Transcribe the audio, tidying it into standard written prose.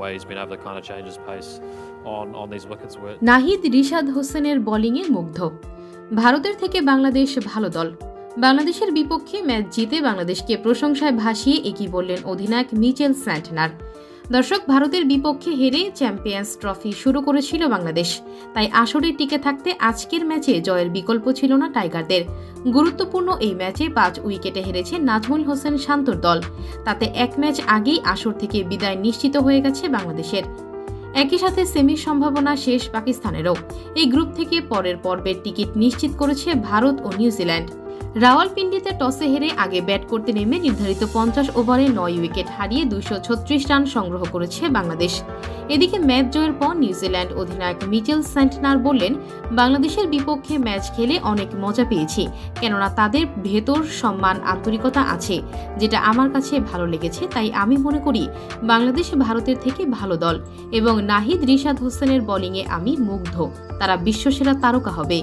way he's been able to kind of change his pace on these wickets. Nahid Rishad হোসেনের বোলিংয়ে মুগ্ধ। ভারতের থেকে বাংলাদেশ ভালো দল। বাংলাদেশের বিপক্ষে ম্যাচ জিতে বাংলাদেশকে প্রশংসায় ভাসিয়ে একই বললেন অধিনায়ক মিচেল স্যান্টনার। দর্শক, ভারতের বিপক্ষে হেরে চ্যাম্পিয়ন্স ট্রফি শুরু করেছিল বাংলাদেশ, তাই আসরে টিকে থাকতে আজকের ম্যাচে জয়ের বিকল্প ছিল না টাইগারদের। গুরুত্বপূর্ণ এই ম্যাচে 5 উইকেটে হেরেছে নাজমুল হোসেন শান্তর দল। তাতে এক ম্যাচ আগেই আসর থেকে বিদায় নিশ্চিত হয়ে গেছে বাংলাদেশের। একই সাথে সেমির সম্ভাবনা শেষ পাকিস্তানেরও। এই গ্রুপ থেকে পরের পর্বের টিকিট নিশ্চিত করেছে ভারত ও নিউজিল্যান্ড। রাওয়ালপিন্ডিতে টসে হেরে আগে ব্যাট করতে নেমে নির্ধারিত 50 ওভারে 9 উইকেট হারিয়ে 236 রান সংগ্রহ করেছে বাংলাদেশ। এদিকে ম্যাচ জয়ের পর নিউজিল্যান্ড অধিনায়ক মিচেল স্যান্টনার বললেন, বাংলাদেশের বিপক্ষে ম্যাচ খেলে অনেক মজা পেয়েছি, কেননা তাদের ভেতর সম্মান আন্তরিকতা আছে, যেটা আমার কাছে ভালো লেগেছে। তাই আমি মনে করি বাংলাদেশ ভারতের থেকে ভালো দল এবং নাহিদ রিশাদ হোসেনের বোলিংয়ে আমি মুগ্ধ। তারা বিশ্বসেরা তারকা হবে।